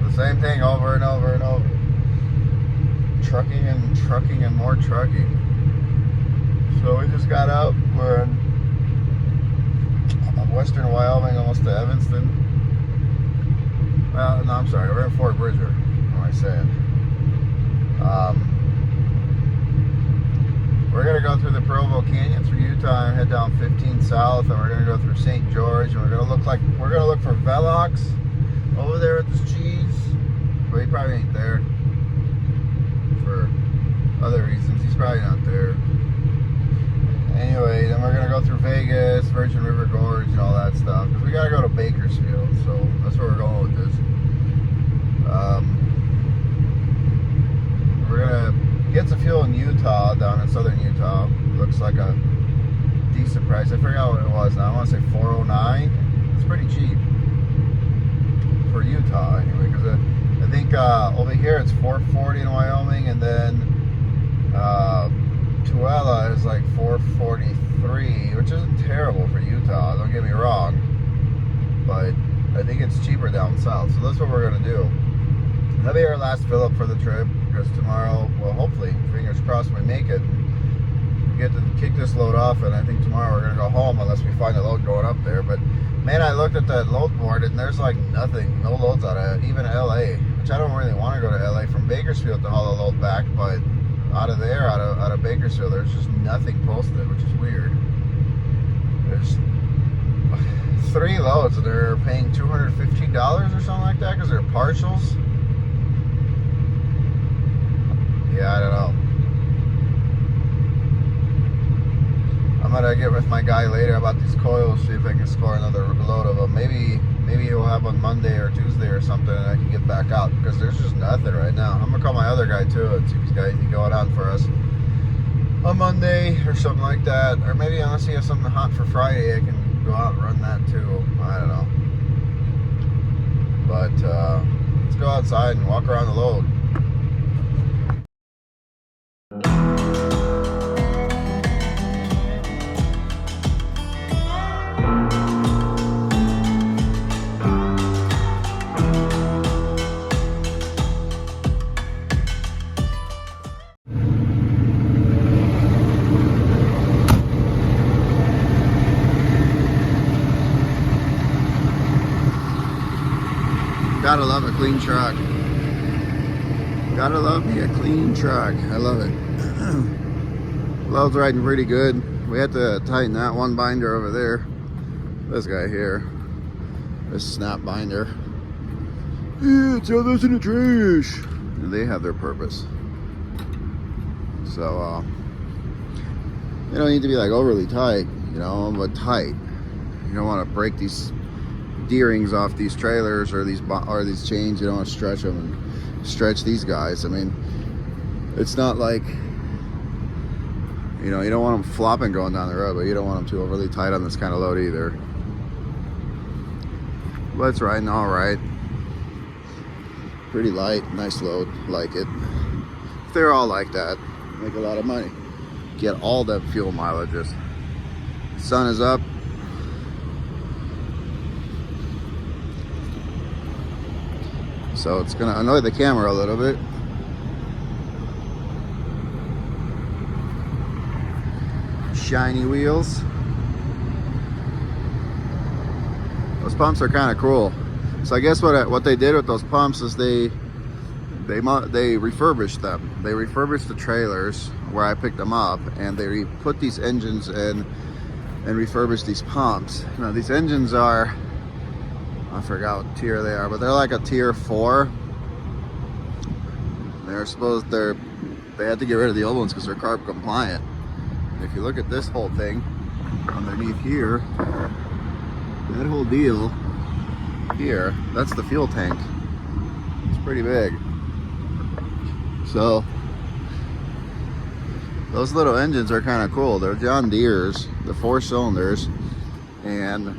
the same thing over and over and over. Trucking and trucking and more trucking. So we just got out. We're in western Wyoming, almost to Evanston. Well, no, I'm sorry. We're in Fort Bridger. What am I saying? We're gonna go through the Provo Canyon through Utah and head down 15 south, and we're gonna go through St. George, and we're gonna look for Velox over there at this cheese. But he probably ain't there for other reasons. He's probably not there. Anyway, then we're gonna go through Vegas, Virgin River Gorge, and all that stuff, because we gotta go to Bakersfield. So that's where we're going with this. We're gonna get some fuel in Utah, down in southern Utah. Looks like a decent price. I forgot what it was now. I want to say $4.09. It's pretty cheap for Utah anyway, because I think over here it's $4.40 in Wyoming, and then Tooele is like $4.43, which isn't terrible for Utah, don't get me wrong, but I think it's cheaper down south. So that's what we're gonna do. That'll be our last fill up for the trip, because tomorrow, well, hopefully, fingers crossed, we make it. We get to kick this load off, and I think tomorrow we're gonna go home unless we find a load going up there. But man, I looked at that load board, and there's like nothing, no loads out of even LA, which I don't really want to go to LA from Bakersfield to haul a load back, but out of there, out of Bakersfield, there's just nothing posted, which is weird. There's 3 loads, and they're paying $215 or something like that because they're partials. Yeah, I don't know. I'm gonna get with my guy later about these coils, see if I can score another load of them. Maybe he'll have one Monday or Tuesday or something, and I can get back out, because there's just nothing right now. I'm gonna call my other guy too and see if he's got anything going on for us on Monday or something like that. Or maybe unless he has something hot for Friday, I can go out and run that too. I don't know. But let's go outside and walk around the load. Gotta love a clean truck. Gotta love me a clean truck. I love it. Load's riding pretty good. We had to tighten that one binder over there. This guy here. This snap binder. Yeah, throw those in the trash. And they have their purpose. So, you don't need to be like overly tight, you know, but tight. You don't want to break these D-rings off these trailers or these chains. You don't want to stretch them and stretch these guys. I mean, it's not like, you know, you don't want them flopping going down the road, but you don't want them too overly tight on this kind of load either. But it's riding all right. Pretty light, nice load, like it. If they're all like that, make a lot of money. Get all that fuel mileages. Sun is up. So it's gonna annoy the camera a little bit. Shiny wheels. Those pumps are kind of cool. So I guess what they did with those pumps is they refurbished them. They refurbished the trailers where I picked them up, and they put these engines in and refurbished these pumps. Now these engines are, I forgot what tier they are, but they're like a tier 4. They had to get rid of the old ones because they're carb compliant. And if you look at this whole thing underneath here, that whole deal here, that's the fuel tank. It's pretty big. So those little engines are kind of cool. They're John Deere's, the 4 cylinders, and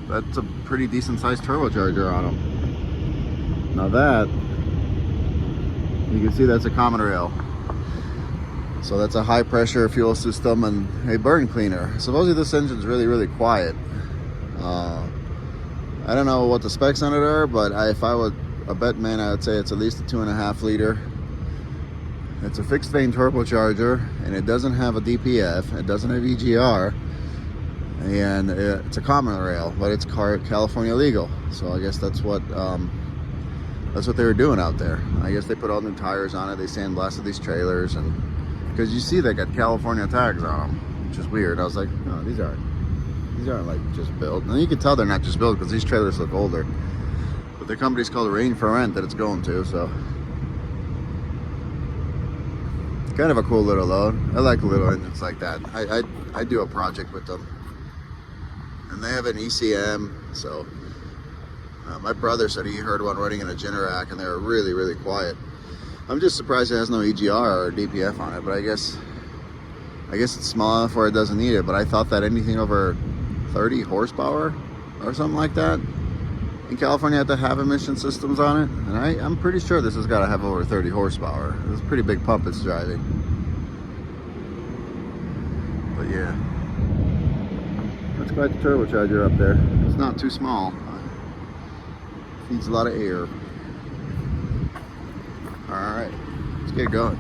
that's a pretty decent sized turbocharger on them. Now that, you can see that's a common rail. So that's a high pressure fuel system and a burn cleaner. Supposedly this engine's really, really quiet. I don't know what the specs on it are, but if I a bet man, I would say it's at least a 2.5 liter. It's a fixed vane turbocharger, and it doesn't have a DPF, it doesn't have EGR, and it's a common rail, but it's California legal. So I guess that's what they were doing out there. I guess they put all new tires on it, they sandblasted these trailers, and because you see they got California tags on them, which is weird. I was like, no, these aren't like just built. And you can tell they're not just built because these trailers look older. But the company's called Rain for Rent that it's going to, so kind of a cool little load. I like little engines like that. I do a project with them, and they have an ECM. So my brother said he heard one running in a Generac, and they were really, really quiet. I'm just surprised it has no EGR or DPF on it, but I guess it's small enough where it doesn't need it. But I thought that anything over 30 horsepower or something like that in California had to have emission systems on it, and I'm pretty sure this has got to have over 30 horsepower. It's a pretty big pump it's driving. But yeah, that's quite the turbocharger up there. It's not too small. Feeds a lot of air. Alright, let's get going.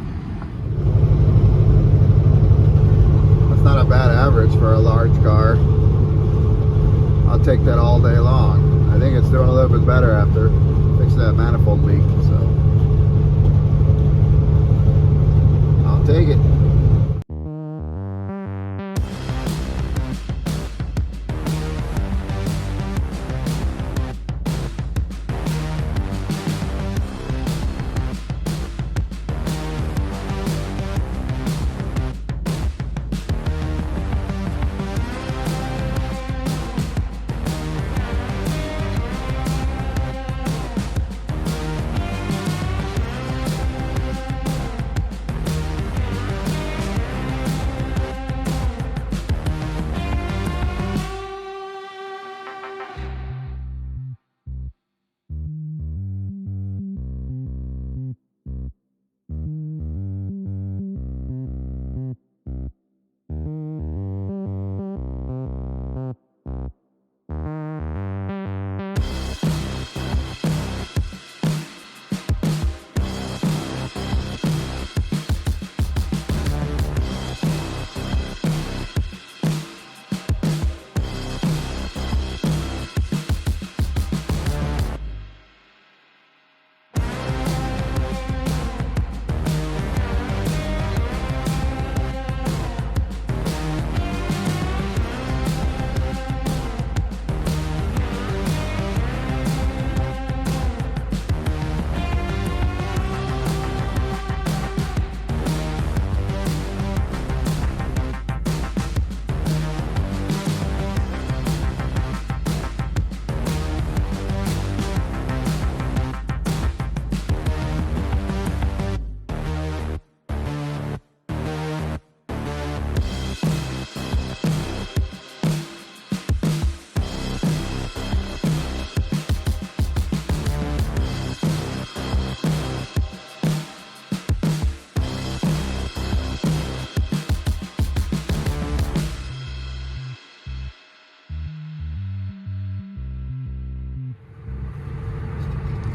That's not a bad average for a large car. I'll take that all day long. I think it's doing a little bit better after fixing that manifold leak, so I'll take it.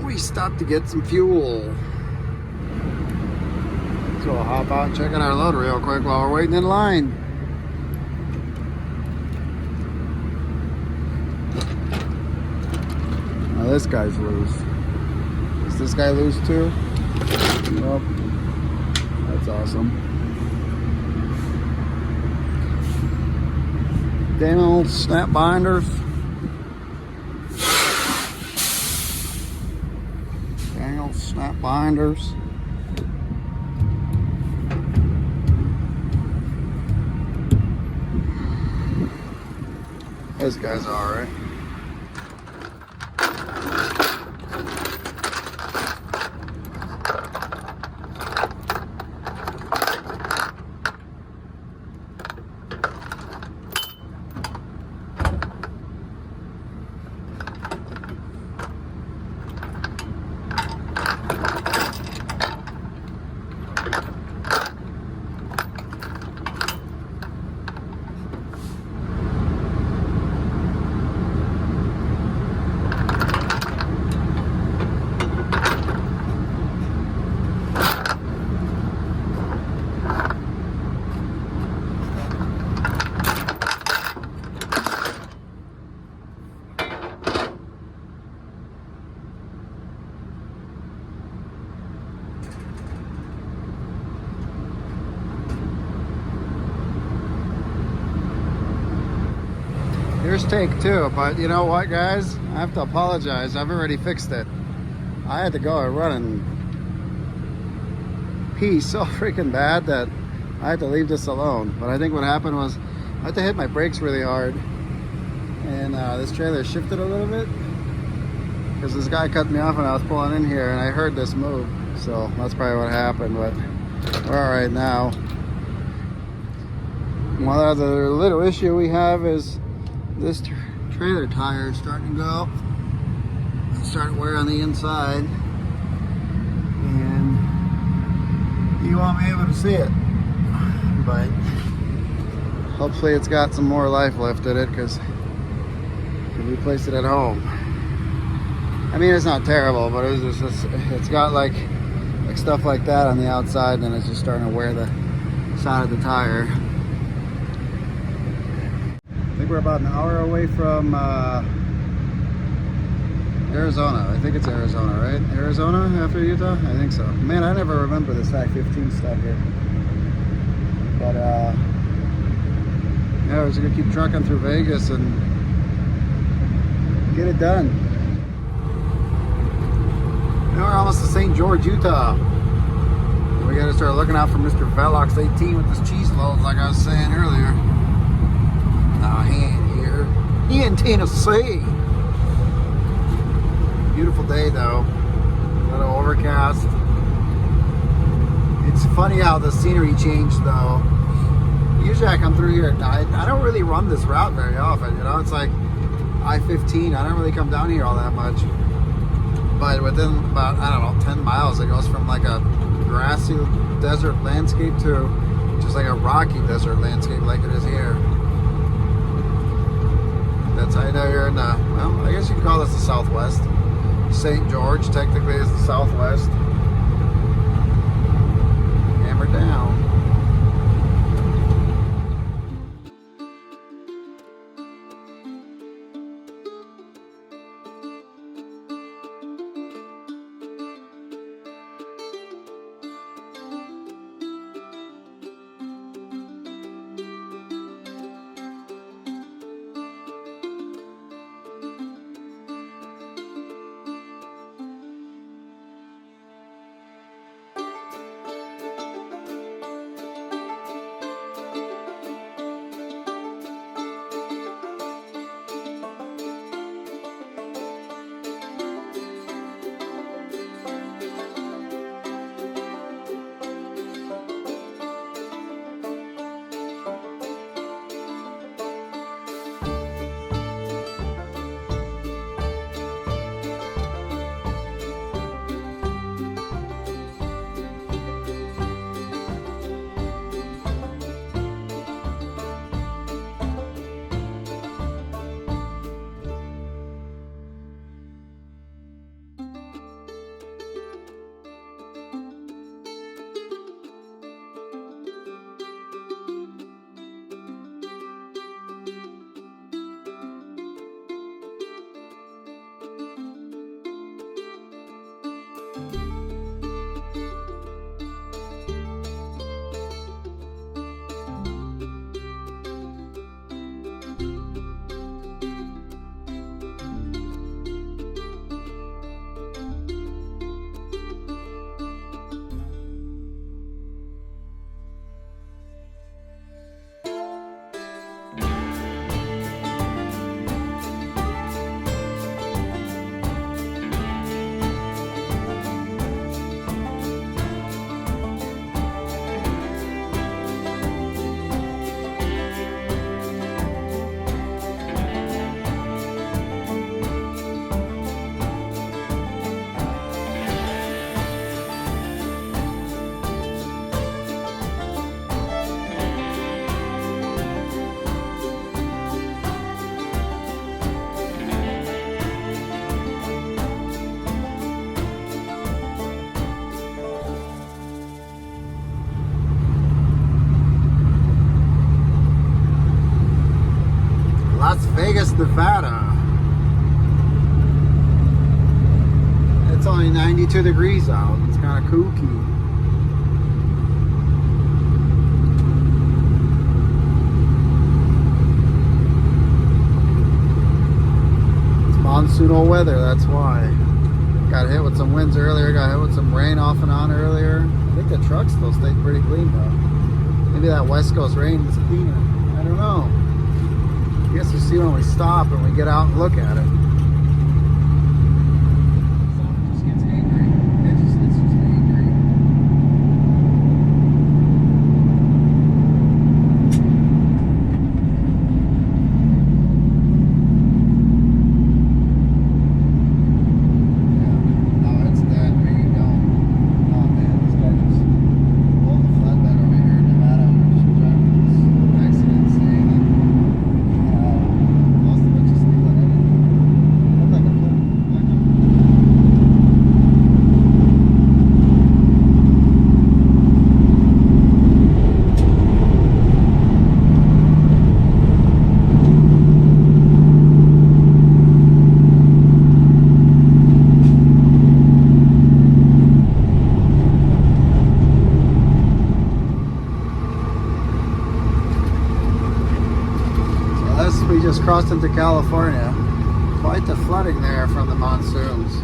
We stopped to get some fuel. So we'll hop out and check out our load real quick while we're waiting in line. Now this guy's loose. Is this guy loose too? Nope. That's awesome. Dang old snap binders. Snap binders. This guy's alright. First take two, but you know what, guys? I have to apologize. I've already fixed it. I had to go and run and pee so freaking bad that I had to leave this alone. But I think what happened was I had to hit my brakes really hard, and this trailer shifted a little bit because this guy cut me off when I was pulling in here, and I heard this move. So that's probably what happened, but we're all right now. One other little issue we have is this trailer tire is starting to go. It's starting to wear on the inside, and you won't be able to see it, but hopefully it's got some more life left in it because I can replace it at home. I mean, it's not terrible, but it's got like stuff like that on the outside, and it's just starting to wear the side of the tire. I think we're about an hour away from Arizona. I think it's Arizona, right? Arizona after Utah? I think so. Man, I never remember this I-15 stuff here. But yeah, we're just gonna keep trucking through Vegas and get it done. Now we're almost to St. George, Utah. We gotta start looking out for Mr. Velox 18 with his cheese loads, like I was saying earlier. Nah, he ain't here. He in Tennessee. Beautiful day though. A little overcast. It's funny how the scenery changed though. Usually I come through here at night. I don't really run this route very often, you know. It's like I-15. I don't really come down here all that much. But within about, I don't know, 10 miles, it goes from like a grassy desert landscape to just like a rocky desert landscape like it is here. That's how you know you're in the, well, I guess you could call this the Southwest. St. George technically is the Southwest. Hammer down. Vegas, Nevada. It's only 92 degrees out. It's kind of kooky. monsoonal weather, that's why. Got hit with some winds earlier, got hit with some rain off and on earlier. I think the truck still stayed pretty clean though. Maybe that West Coast rain is cleaner. I don't know. I guess we'll see when we stop and we get out and look at it. Someone just gets angry. It's just angry. We just crossed into California. Quite the flooding there from the monsoons.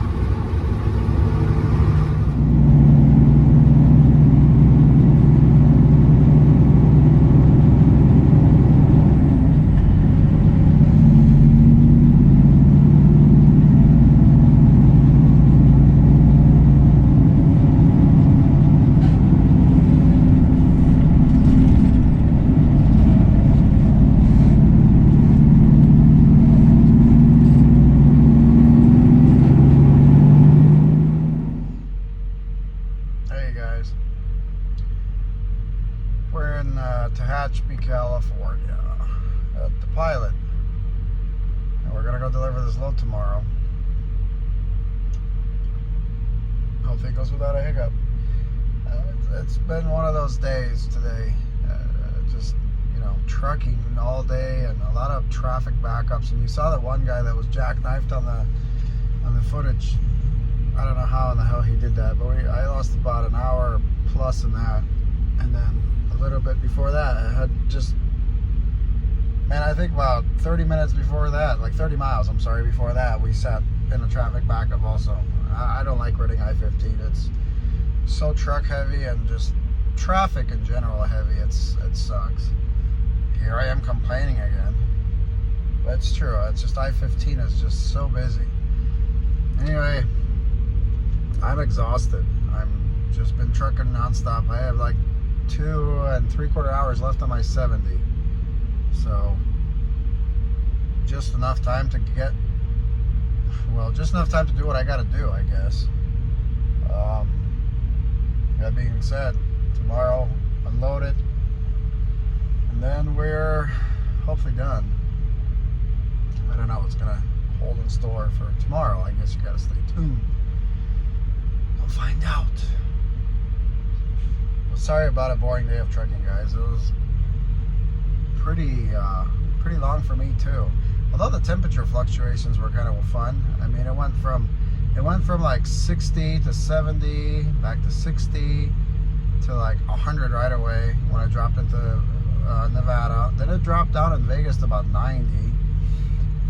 We're in Tehachapi, California at the Pilot, and we're gonna go deliver this load tomorrow. Hopefully it goes without a hiccup. It's been one of those days today, just, you know, trucking all day and a lot of traffic backups. And you saw that one guy that was jackknifed on the footage. I don't know how in the hell he did that, but I lost about an hour plus in that. And then a little bit before that, I had just, man, I think about 30 minutes before that, like 30 miles, I'm sorry, before that, we sat in a traffic backup also. I don't like riding I-15. It's so truck heavy and just traffic in general heavy. It sucks. Here I am complaining again. But it's true. It's just I-15 is just so busy. Anyway, I'm exhausted. I'm just been trucking nonstop. I have like 2 3/4 hours left on my 70. So just enough time to get, well, just enough time to do what I gotta do, I guess. That being said, tomorrow unload it, and then we're hopefully done. I don't know what's gonna hold in store for tomorrow. I guess you gotta stay tuned. We'll find out. Well, sorry about a boring day of trucking, guys. It was pretty long for me too. Although the temperature fluctuations were kind of fun. I mean, it went from like 60 to 70, back to 60 to like 100 right away when I dropped into Nevada. Then it dropped down in Vegas to about 90,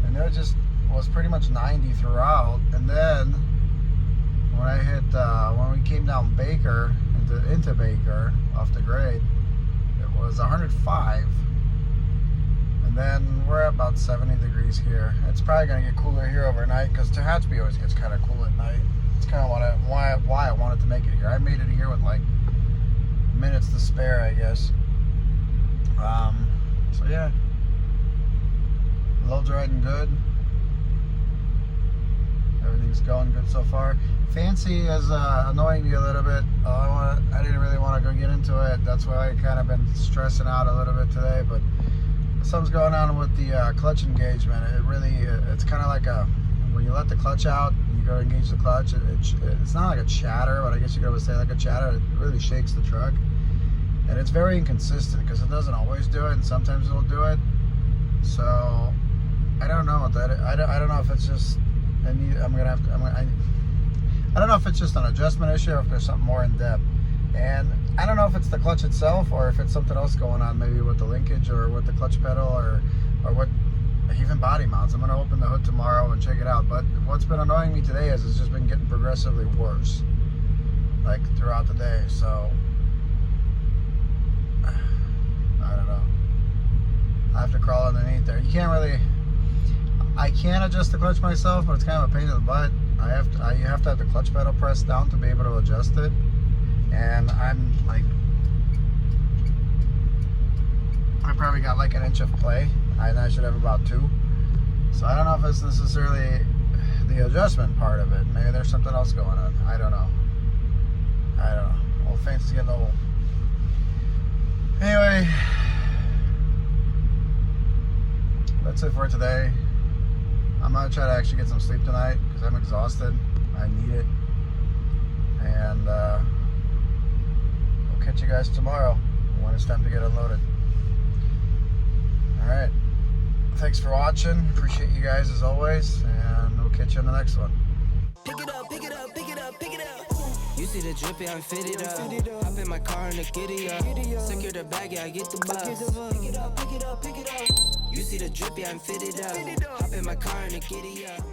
and it just was pretty much 90 throughout. And then when I hit when we came down Baker into Baker off the grade, it was 105. And then we're at about 70 degrees here. It's probably gonna get cooler here overnight because Tehachapi always gets kind of cool at night. It's kind of why I wanted to make it here. I made it here with like minutes to spare, I guess. So yeah, load's riding good. Everything's going good so far. Fancy is annoying me a little bit. I didn't really want to go get into it. That's why I kind of been stressing out a little bit today. But something's going on with the clutch engagement. It's kind of like when you let the clutch out and you go engage the clutch, it's not like a chatter, but I guess you could say like a chatter. It really shakes the truck, and it's very inconsistent because it doesn't always do it, and sometimes it'll do it. So I don't know what that is. I don't know if it's just, I don't know if it's just an adjustment issue or if there's something more in depth. And I don't know if it's the clutch itself or if it's something else going on, maybe with the linkage or with the clutch pedal or what even body mounts. I'm gonna open the hood tomorrow and check it out. But what's been annoying me today is it's just been getting progressively worse, like throughout the day. So I don't know. I have to crawl underneath there. You can't really. I can adjust the clutch myself, but it's kind of a pain in the butt. You have to have the clutch pedal pressed down to be able to adjust it, and I'm like, I probably got like an inch of play, and I should have about 2. So I don't know if it's necessarily the adjustment part of it. Maybe there's something else going on. I don't know. Old things getting old. Anyway, that's it for today. I'm gonna try to actually get some sleep tonight because I'm exhausted. I need it. And we'll catch you guys tomorrow when it's time to get unloaded. Alright. Thanks for watching. Appreciate you guys as always. And we'll catch you in the next one. Pick it up, pick it up, pick it up, pick it up. You see the drippy, I'm fitted up. Hop in my car and the giddy up. Secure the bag, yeah, I get the bus. Pick it up, pick it up, pick it up. You see the drippy, I'm fitted up. Hop in my car and the giddy up.